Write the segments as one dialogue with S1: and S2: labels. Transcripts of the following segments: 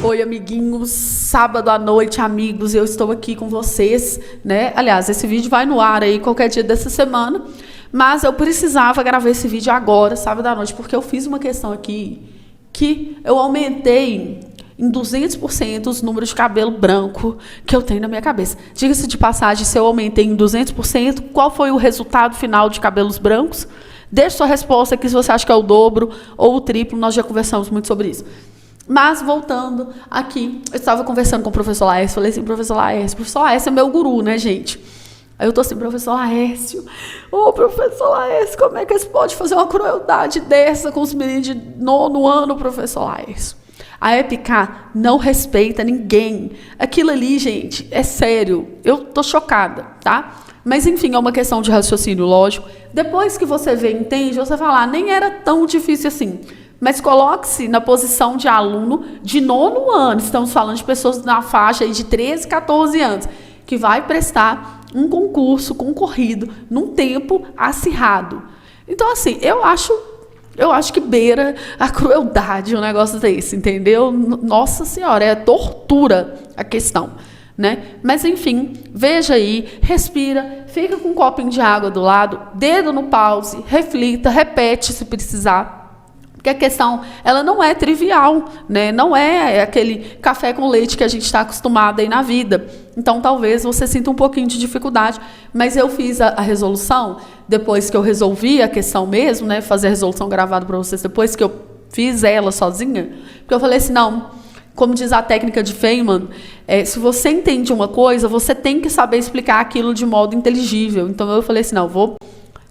S1: Oi, amiguinhos, sábado à noite, amigos, eu estou aqui com vocês, né? Aliás, esse vídeo vai no ar aí qualquer dia dessa semana, mas eu precisava gravar esse vídeo agora, sábado à noite, porque eu fiz uma questão aqui que eu aumentei em 200% os números de cabelo branco que eu tenho na minha cabeça. Diga-se de passagem, se eu aumentei em 200%, qual foi o resultado final de cabelos brancos? Deixe sua resposta aqui se você acha que é o dobro ou o triplo, nós já conversamos muito sobre isso. Mas, voltando aqui, eu estava conversando com o professor Laércio, falei assim, professor Laércio é meu guru, né, gente? Aí eu tô assim, professor Laércio, professor Laércio, como é que você pode fazer uma crueldade dessa com os meninos de 9º ano, professor Laércio? A EPK não respeita ninguém. Aquilo ali, gente, é sério, eu tô chocada, tá? Mas, enfim, é uma questão de raciocínio lógico. Depois que você vê e entende, você fala, nem era tão difícil assim. Mas coloque-se na posição de aluno de 9º ano. Estamos falando de pessoas na faixa aí de 13, 14 anos, que vai prestar um concurso concorrido num tempo acirrado. Então, assim, eu acho que beira a crueldade um negócio desse, entendeu? Nossa Senhora, é tortura a questão, né? Mas, enfim, veja aí, respira, fica com um copinho de água do lado, dedo no pause, reflita, repete se precisar. Porque a questão, ela não é trivial, né? Não é aquele café com leite que a gente está acostumado aí na vida. Então, talvez você sinta um pouquinho de dificuldade, mas eu fiz a resolução, depois que eu resolvi a questão mesmo, né? Fazer a resolução gravada para vocês, depois que eu fiz ela sozinha, porque eu falei assim, não, como diz a técnica de Feynman, se você entende uma coisa, você tem que saber explicar aquilo de modo inteligível. Então, eu falei assim, não, vou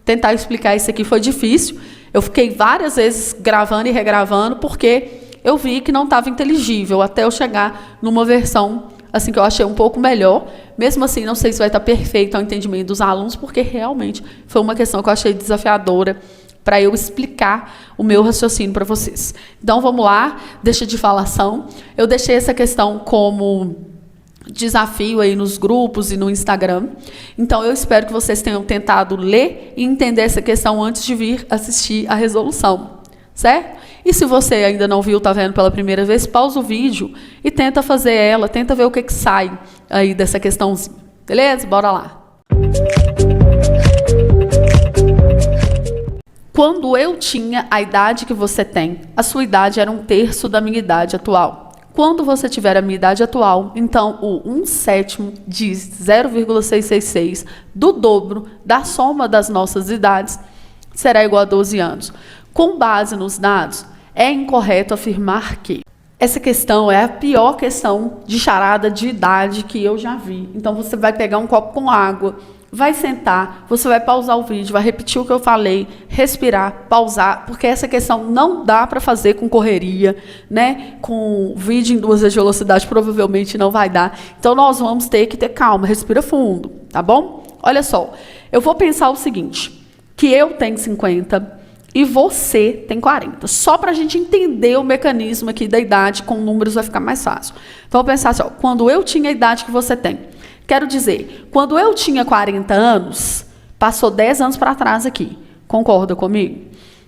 S1: tentar explicar isso aqui, foi difícil. Eu fiquei várias vezes gravando e regravando, porque eu vi que não estava inteligível, até eu chegar numa versão assim, que eu achei um pouco melhor. Mesmo assim, não sei se vai estar perfeito ao entendimento dos alunos, porque realmente foi uma questão que eu achei desafiadora para eu explicar o meu raciocínio para vocês. Então, vamos lá, deixa de falação. Eu deixei essa questão como desafio aí nos grupos e no Instagram. Então, eu espero que vocês tenham tentado ler e entender essa questão antes de vir assistir a resolução, certo? E se você ainda não viu, está vendo pela primeira vez, pausa o vídeo e tenta fazer ela, tenta ver o que sai aí dessa questãozinha. Beleza? Bora lá. Quando eu tinha a idade que você tem, a sua idade era 1/3 da minha idade atual. Quando você tiver a minha idade atual, então o 1/7 de 0,666 do dobro da soma das nossas idades será igual a 12 anos. Com base nos dados, é incorreto afirmar que essa questão é a pior questão de charada de idade que eu já vi. Então, você vai pegar um copo com água, vai sentar, você vai pausar o vídeo, vai repetir o que eu falei, respirar, pausar, porque essa questão não dá para fazer com correria, né? Com vídeo em 2 vezes de velocidade, provavelmente não vai dar. Então, nós vamos ter que ter calma, respira fundo, tá bom? Olha só, eu vou pensar o seguinte, que eu tenho 50 e você tem 40. Só para a gente entender o mecanismo aqui da idade, com números vai ficar mais fácil. Então, eu vou pensar assim, ó, quando eu tinha a idade que você tem, quero dizer, quando eu tinha 40 anos, passou 10 anos para trás aqui. Concorda comigo?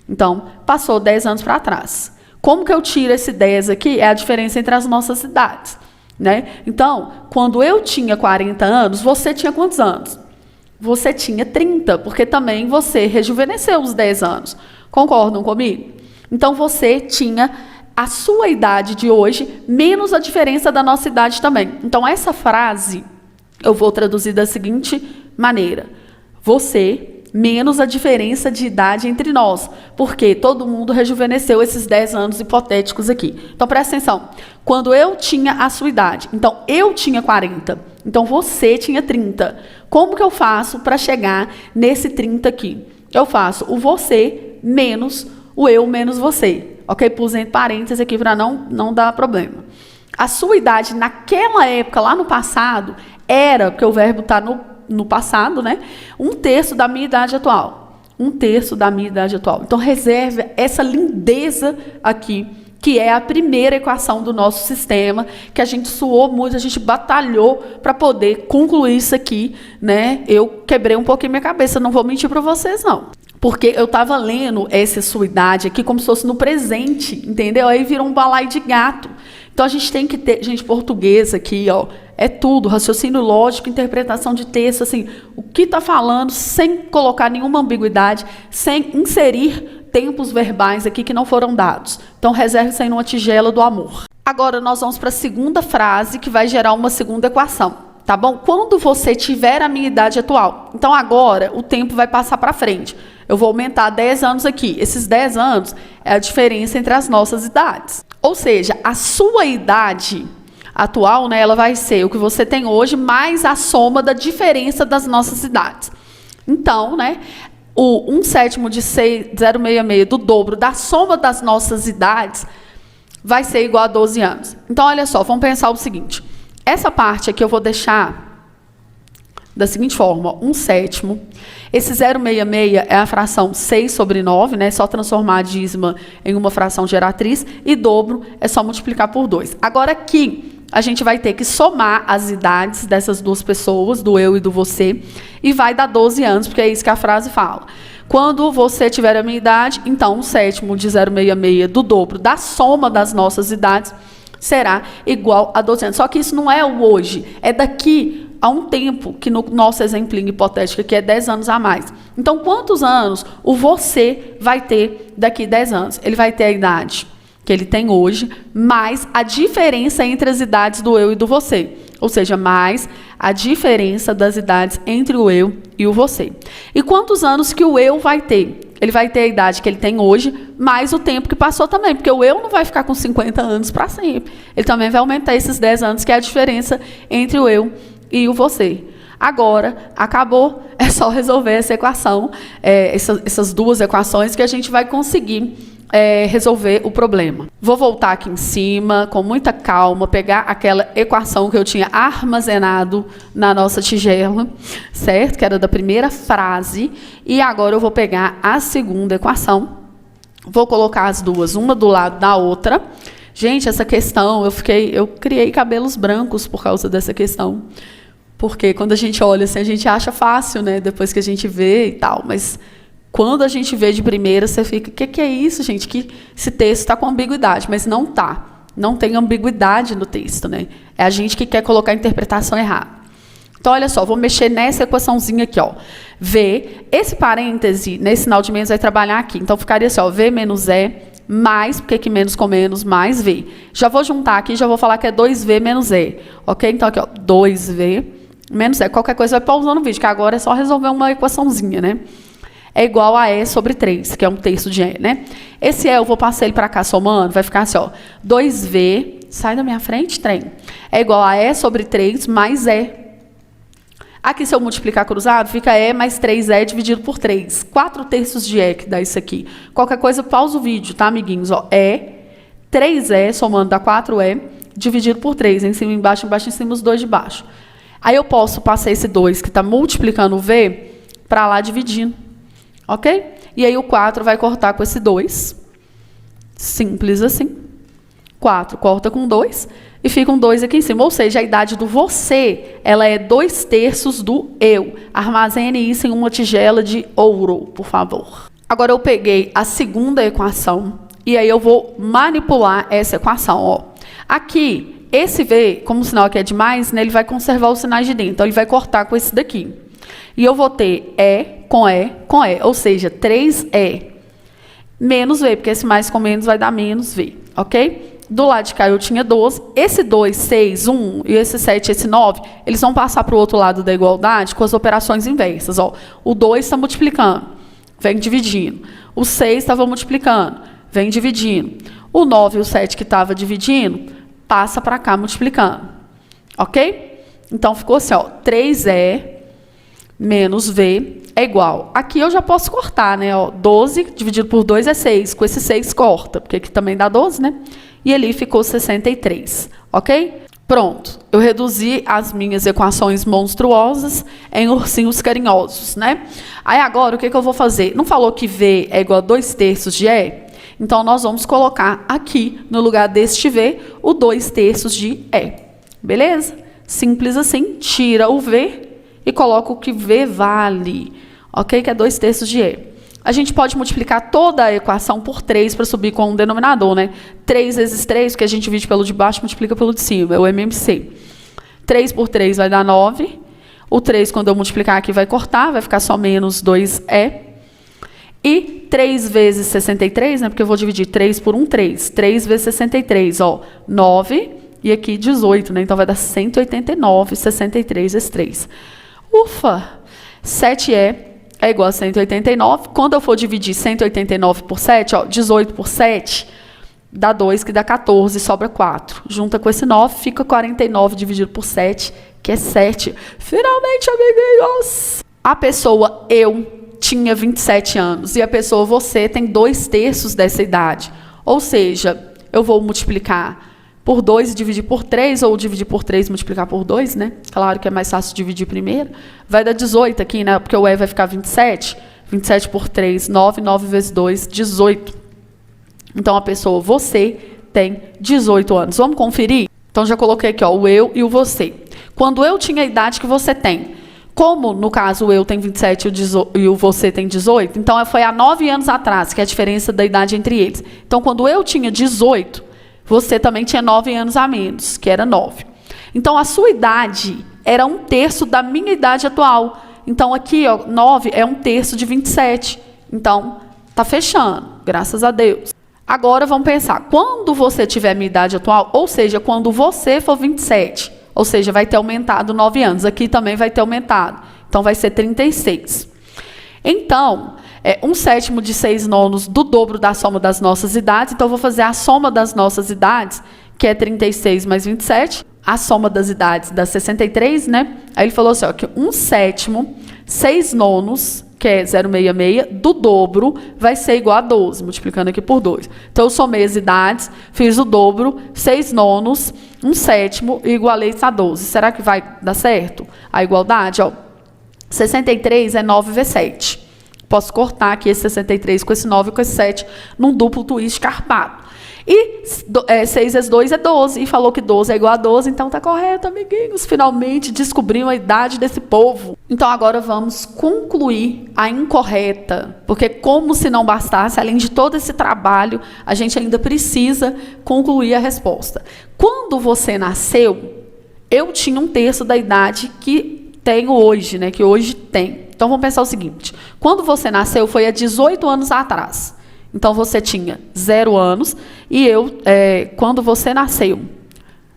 S1: Então, passou 10 anos para trás. Como que eu tiro esse 10 aqui? É a diferença entre as nossas idades, né? Então, quando eu tinha 40 anos, você tinha quantos anos? Você tinha 30, porque também você rejuvenesceu os 10 anos. Concordam comigo? Então, você tinha a sua idade de hoje, menos a diferença da nossa idade também. Então, essa frase eu vou traduzir da seguinte maneira. Você menos a diferença de idade entre nós, porque todo mundo rejuvenesceu esses 10 anos hipotéticos aqui. Então, presta atenção. Quando eu tinha a sua idade, então eu tinha 40, então você tinha 30. Como que eu faço para chegar nesse 30 aqui? Eu faço o você menos o eu menos você. Ok? Pus entre parênteses aqui para não dar problema. A sua idade naquela época, lá no passado, era, porque o verbo está no passado, né? 1/3 da minha idade atual. 1/3 da minha idade atual. Então, reserve essa lindeza aqui, que é a primeira equação do nosso sistema, que a gente suou muito, a gente batalhou para poder concluir isso aqui, né? Eu quebrei um pouquinho minha cabeça, não vou mentir para vocês, não. Porque eu estava lendo essa sua idade aqui como se fosse no presente, entendeu? Aí virou um balaio de gato. Então, a gente tem que ter, gente, português aqui, ó, é tudo, raciocínio lógico, interpretação de texto, assim, o que está falando, sem colocar nenhuma ambiguidade, sem inserir tempos verbais aqui que não foram dados. Então, reserve isso aí numa tigela do amor. Agora, nós vamos para a segunda frase, que vai gerar uma segunda equação, tá bom? Quando você tiver a minha idade atual. Então, agora, o tempo vai passar para frente. Eu vou aumentar 10 anos aqui. Esses 10 anos é a diferença entre as nossas idades. Ou seja, a sua idade atual, né, ela vai ser o que você tem hoje, mais a soma da diferença das nossas idades. Então, né, o 1/7 de 0,66 do dobro da soma das nossas idades vai ser igual a 12 anos. Então, olha só, vamos pensar o seguinte. Essa parte aqui eu vou deixar da seguinte forma, 1/7. Esse 0,66 é a fração 6/9, né? Só transformar a dízima em uma fração geratriz. E dobro é só multiplicar por 2. Agora aqui, a gente vai ter que somar as idades dessas duas pessoas, do eu e do você, e vai dar 12 anos, porque é isso que a frase fala. Quando você tiver a minha idade, então 1/7 de 0,66 do dobro da soma das nossas idades será igual a 12 anos. Só que isso não é o hoje, é daqui a um tempo, que no nosso exemplinho hipotético aqui é 10 anos a mais. Então, quantos anos o você vai ter daqui 10 anos? Ele vai ter a idade que ele tem hoje, mais a diferença entre as idades do eu e do você. Ou seja, mais a diferença das idades entre o eu e o você. E quantos anos que o eu vai ter? Ele vai ter a idade que ele tem hoje, mais o tempo que passou também, porque o eu não vai ficar com 50 anos para sempre. Ele também vai aumentar esses 10 anos, que é a diferença entre o eu e o você. Agora, acabou, é só resolver essa equação, essas duas equações, que a gente vai conseguir resolver o problema. Vou voltar aqui em cima, com muita calma, pegar aquela equação que eu tinha armazenado na nossa tigela, certo? Que era da primeira frase. E agora eu vou pegar a segunda equação. Vou colocar as duas, uma do lado da outra. Gente, essa questão, eu criei cabelos brancos por causa dessa questão. Porque quando a gente olha assim, a gente acha fácil, né? Depois que a gente vê e tal, mas quando a gente vê de primeira, você fica, o que é isso, gente? Que esse texto está com ambiguidade, mas não está. Não tem ambiguidade no texto, né? É a gente que quer colocar a interpretação errada. Então, olha só, vou mexer nessa equaçãozinha aqui, ó. V, esse parêntese, nesse sinal de menos, vai trabalhar aqui. Então, ficaria assim, ó, V menos E, mais, porque aqui menos com menos, mais V. Já vou juntar aqui, já vou falar que é 2V menos E. Ok? Então, aqui, ó, 2V menos E. Qualquer coisa vai pausando o vídeo, que agora é só resolver uma equaçãozinha, né? É igual a E sobre 3, que é um terço de E, né? Esse E, eu vou passar ele para cá somando, vai ficar assim, ó. 2V, sai da minha frente, trem. É igual a E sobre 3 mais E. Aqui, se eu multiplicar cruzado, fica E mais 3E dividido por 3. 4 terços de E que dá isso aqui. Qualquer coisa, pausa o vídeo, tá, amiguinhos? Ó, E, 3E, somando dá 4E, dividido por 3. Em cima, embaixo, em cima, os dois de baixo. Aí eu posso passar esse 2, que está multiplicando o V, para lá dividindo. Ok? E aí o 4 vai cortar com esse 2. Simples assim. 4 corta com 2 e fica um 2 aqui em cima. Ou seja, a idade do você, ela é 2 terços do eu. Armazene isso em uma tigela de ouro, por favor. Agora eu peguei a segunda equação e aí eu vou manipular essa equação. Ó. Aqui, esse V, como o sinal aqui é de mais, né, ele vai conservar os sinais de dentro. Então, ele vai cortar com esse daqui. E eu vou ter E com E com E, ou seja, 3E menos V, porque esse mais com menos vai dar menos V, ok? Do lado de cá eu tinha 12, esse 2, 6, 1 e esse 7, esse 9, eles vão passar para o outro lado da igualdade com as operações inversas. Ó. O 2 está multiplicando, vem dividindo. O 6 estava multiplicando, vem dividindo. O 9 e o 7 que estava dividindo, passa para cá multiplicando, ok? Então ficou assim, ó, 3E menos V é igual. Aqui eu já posso cortar, né? Ó, 12 dividido por 2 é 6. Com esse 6 corta, porque aqui também dá 12, né? E ali ficou 63, ok? Pronto. Eu reduzi as minhas equações monstruosas em ursinhos carinhosos, né? Aí agora, o que eu vou fazer? Não falou que V é igual a 2 terços de E? Então, nós vamos colocar aqui, no lugar deste V, o 2 terços de E. Beleza? Simples assim. Tira o V e coloca o que V vale, ok? Que é 2 terços de E. a gente pode multiplicar toda a equação por 3 para subir com um denominador, né? 3 vezes 3, que a gente divide pelo de baixo, multiplica pelo de cima, é o MMC. 3 por 3 vai dar 9. O 3, quando eu multiplicar aqui, vai cortar, vai ficar só menos 2E. E 3 vezes 63, né? Porque eu vou dividir 3 por 1, 3. 3 vezes 63, ó, 9. E aqui 18, né? Então vai dar 189, 63 vezes 3. Ufa! 7E é igual a 189. Quando eu for dividir 189 por 7, ó, 18 por 7, dá 2, que dá 14, sobra 4. Junta com esse 9, fica 49 dividido por 7, que é 7. Finalmente, amiguinhos! A pessoa eu tinha 27 anos e a pessoa você tem 2/3 dessa idade. Ou seja, eu vou multiplicar por 2 e dividir por 3, ou dividir por 3 e multiplicar por 2, né? Claro que é mais fácil dividir primeiro. Vai dar 18 aqui, né? Porque o E vai ficar 27. 27 por 3, 9. 9 vezes 2, 18. Então, a pessoa, você, tem 18 anos. Vamos conferir? Então, já coloquei aqui, ó, o eu e o você. Quando eu tinha a idade que você tem, como, no caso, o eu tem 27 e o você tem 18, então foi há 9 anos atrás, que é a diferença da idade entre eles. Então, quando eu tinha 18, você também tinha 9 anos a menos, que era 9. Então, a sua idade era 1/3 da minha idade atual. Então, aqui, ó, 9 é 1/3 de 27. Então, tá fechando, graças a Deus. Agora, vamos pensar. Quando você tiver a minha idade atual, ou seja, quando você for 27, ou seja, vai ter aumentado 9 anos. Aqui também vai ter aumentado. Então, vai ser 36. Então, 1/7 de 6/9 do dobro da soma das nossas idades. Então, eu vou fazer a soma das nossas idades, que é 36 mais 27. A soma das idades dá 63, né? Aí ele falou assim, ó, que 1/7, 6/9, que é 0,66, do dobro vai ser igual a 12, multiplicando aqui por 2. Então, eu somei as idades, fiz o dobro, 6/9, 1/7 e igualei isso a 12. Será que vai dar certo a igualdade? Ó, 63 é 9 vezes 7. Posso cortar aqui esse 63 com esse 9 e com esse 7 num duplo twist carpado. E 6 vezes 2 é 12. E falou que 12 é igual a 12, então tá correto, amiguinhos. Finalmente descobrimos a idade desse povo. Então agora vamos concluir a incorreta. Porque como se não bastasse, além de todo esse trabalho, a gente ainda precisa concluir a resposta. Quando você nasceu, eu tinha 1/3 da idade que tenho hoje, né? Que hoje tem. Então, vamos pensar o seguinte. Quando você nasceu, foi há 18 anos atrás. Então, você tinha 0 anos. E eu, quando você nasceu,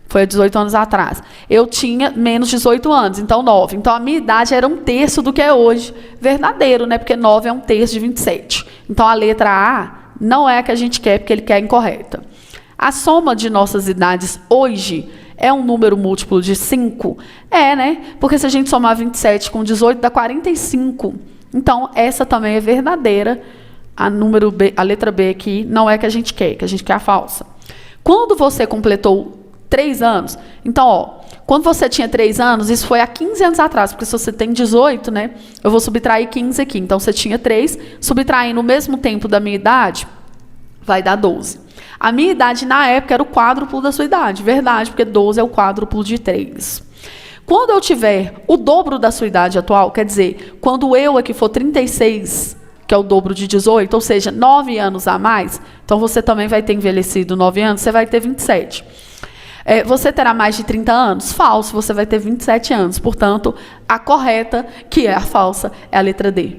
S1: foi há 18 anos atrás, eu tinha menos 18 anos, então 9. Então, a minha idade era 1/3 do que é hoje. Verdadeiro, né? Porque 9 é 1/3 de 27. Então, a letra A não é a que a gente quer, porque ele quer a incorreta. A soma de nossas idades hoje é um número múltiplo de 5? É, né? Porque se a gente somar 27 com 18, dá 45. Então, essa também é verdadeira. Número B, a letra B aqui não é a que a gente quer a falsa. Quando você completou 3 anos, então, ó, quando você tinha 3 anos, isso foi há 15 anos atrás, porque se você tem 18, né, eu vou subtrair 15 aqui. Então, você tinha 3, subtraindo o mesmo tempo da minha idade, vai dar 12. A minha idade, na época, era o quádruplo da sua idade. Verdade, porque 12 é o quádruplo de 3. Quando eu tiver o dobro da sua idade atual, quer dizer, quando eu aqui for 36, que é o dobro de 18, ou seja, 9 anos a mais, então você também vai ter envelhecido 9 anos, você vai ter 27. Você terá mais de 30 anos? Falso, você vai ter 27 anos. Portanto, a correta, que é a falsa, é a letra D.